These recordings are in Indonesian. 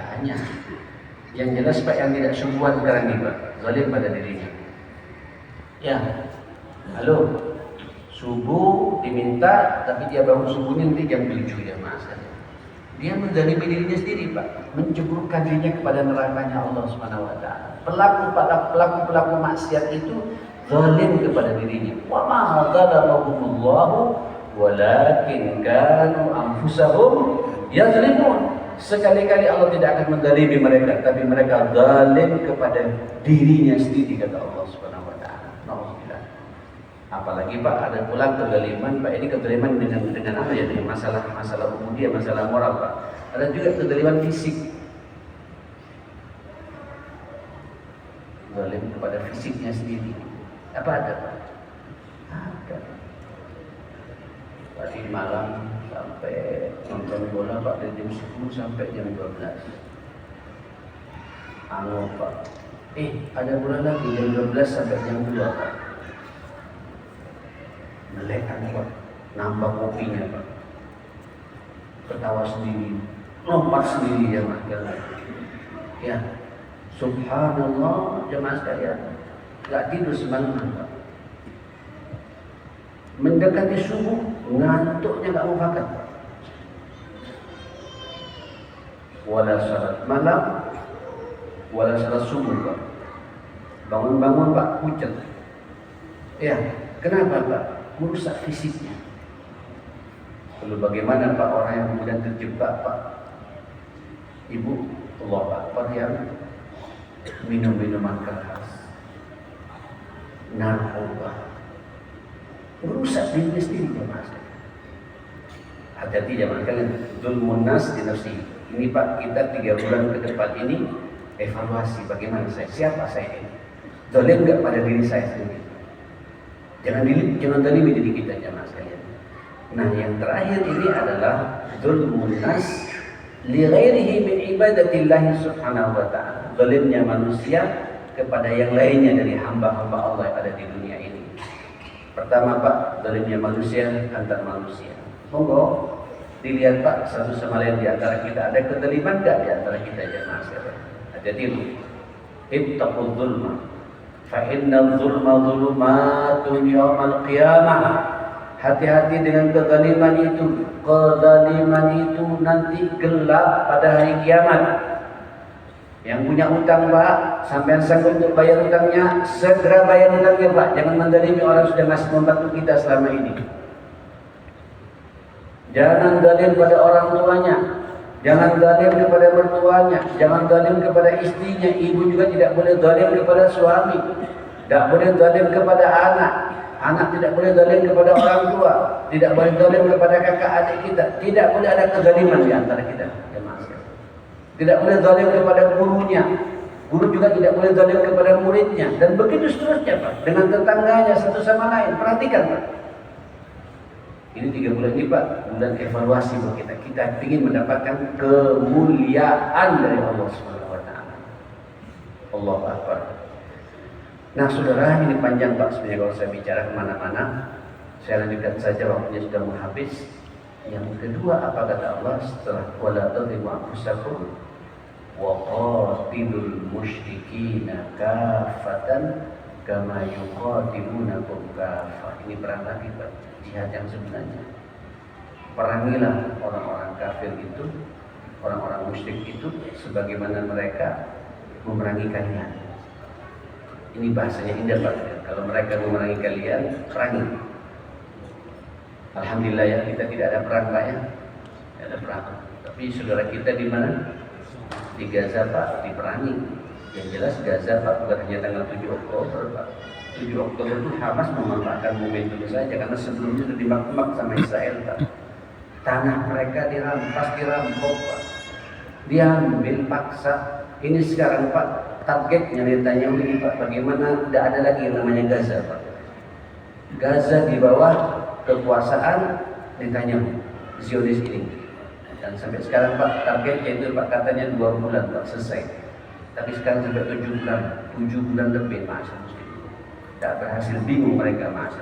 banyak. Yang jelas Pak, yang tidak sungguhan sekarang ini Pak, zalim pada dirinya. Ya, halo, subuh diminta, tapi dia bangun subuhnya nanti jam 7 ya Mas. Dia menzalimi dirinya sendiri Pak, menjeburkan dirinya kepada nerakanya Allah Subhanahu wa taala. Pelaku maksiat itu zalim kepada dirinya. Wa ma zalamahumullahu walakin kanu anfusahum yazlimun. Sekali-kali Allah tidak akan menzalimi mereka, tapi mereka zalim kepada dirinya sendiri, kata Allah Subhanahu wa taala. Nauzubillah. Apalagi Pak, ada pula kezaliman Pak, ini kezaliman dengan apa ya? Dengan masalah ubudiyah, masalah moral Pak. Ada juga kezaliman fisik. Zalim kepada fisiknya sendiri. Apa ada Pak? Ada. Tadi malam sampai nonton bola Pak dari jam 10 sampai jam 12. Pak. Ada bola lagi jam 12 sampai jam 2 Pak. Melekan Pak, nambah kopinya Pak. Ketawa sendiri, lompat sendiri ya Mas. Ya, subhanallah jemaah sekalian. Gak tidur semalaman Pak. Mendekati subuh, ngantuknya gak mau makan Pak. Wala salat malam, wala salat subuh Pak. Bangun-bangun Pak, pucat. Ya, kenapa Pak? Merusak fisiknya. Lalu bagaimana Pak orang yang kemudian terjebak Pak? Ibu, Allah Akbar, yang minum minuman keras, narkoba, merusak dirinya sendiri ya Mas. Hati-hati jangan kalian zulmun nas di nafsi. Ini Pak, kita 3 bulan ke depan ini evaluasi bagaimana siapa saya ini. Zalim enggak pada diri saya sendiri. Jangan zalimi diri kita jemaah sekalian. Nah, yang terakhir ini adalah zulmun nas li ghairihi min ibadatillah subhanahu wa ta'ala. Zalimnya manusia kepada yang lainnya dari hamba-hamba Allah yang ada di dunia ini. Pertama Pak, zalimnya manusia antar manusia. Monggo dilihat Pak, satu sama lain di antara kita ada kezaliman enggak di antara kita jemaah sekalian. Hati-hati lu. Ittaqul zulma. Fa inna zulma zulumatun yaumal qiyamah. Hati-hati dengan kezaliman itu. Kezaliman itu nanti gelap pada hari kiamat. Yang punya utang Pak, sampai sanggup untuk bayar utangnya, segera bayar utangnya Pak. Jangan menzalimi orang sudah masih membantu kita selama ini. Jangan zalim pada orang tuanya, jangan zalim kepada mertuanya, jangan zalim kepada istrinya. Ibu juga tidak boleh zalim kepada suami, tidak boleh zalim kepada anak. Anak tidak boleh zalim kepada orang tua, tidak boleh zalim kepada kakak adik kita. Tidak boleh ada kezaliman di antara kita. Tidak boleh zalim kepada gurunya. Guru juga tidak boleh zalim kepada muridnya. Dan begitu seterusnya Pak, dengan tetangganya satu sama lain. Perhatikan Pak. Ini 3 bulan ini Pak, bulan evaluasi buat kita. Kita ingin mendapatkan kemuliaan dari Allah Subhanahu wa taala. Allahu Akbar. Nah, saudara, ini panjang Pak sebenarnya kalau saya bicara kemana-mana. Saya lanjutkan saja, waktunya sudah mau habis. Yang kedua, apa kata Allah setelah wala tadhimu anfusakum wa qatilul musyrikina kafatan kama yuqatilunakum kafah. Ini perang lagi Pak, jihad yang sebenarnya. Perangilah orang-orang kafir itu, orang-orang musyrik itu sebagaimana mereka memerangi kalian. Ini bahasanya indah Pak. Kalau mereka memerangi kalian, perangi. Alhamdulillah ya, kita tidak ada perang Pak ya. Tidak ada perang. Tapi saudara kita di mana? Di Gaza Pak, diperangi. Yang jelas Gaza Pak bukan hanya tanggal 7 Oktober Pak. 7 Oktober itu Hamas memanfaatkan momentum saja karena sebelumnya sudah dimak-mak sama Israel Pak. Tanah mereka dirampas, dirampok Pak. Diambil paksa. Ini sekarang Pak, targetnya ditanya ini Pak, bagaimana tidak ada lagi yang namanya Gaza Pak. Gaza di bawah kekuasaan ditanya Zionis ini. Dan sampai sekarang Pak, targetnya itu Pak katanya 2 bulan Pak selesai. Tapi sekarang sampai 7 bulan, 7 bulan lebih masa tidak berhasil, bingung mereka masa.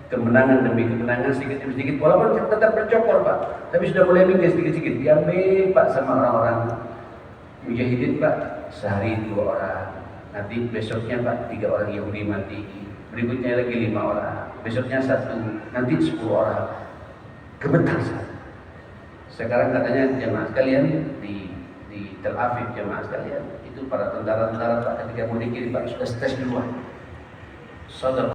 Kemenangan demi kemenangan sedikit demi sedikit, walaupun tetap bercokol Pak, tapi sudah mulai minggir sedikit-sedikit. Diambil Pak sama orang-orang Mujahidin Pak, sehari 2 orang. Nanti besoknya Pak, 3 orang Yahudi mati. Berikutnya lagi 5 orang. Besoknya 1, nanti 10 orang. Gemetar saya. Sekarang katanya jemaah sekalian di Tel Aviv, jemaah sekalian, itu para tentara-tentara Pak ketika mau dikirim Pak sudah stres duluan. Saudara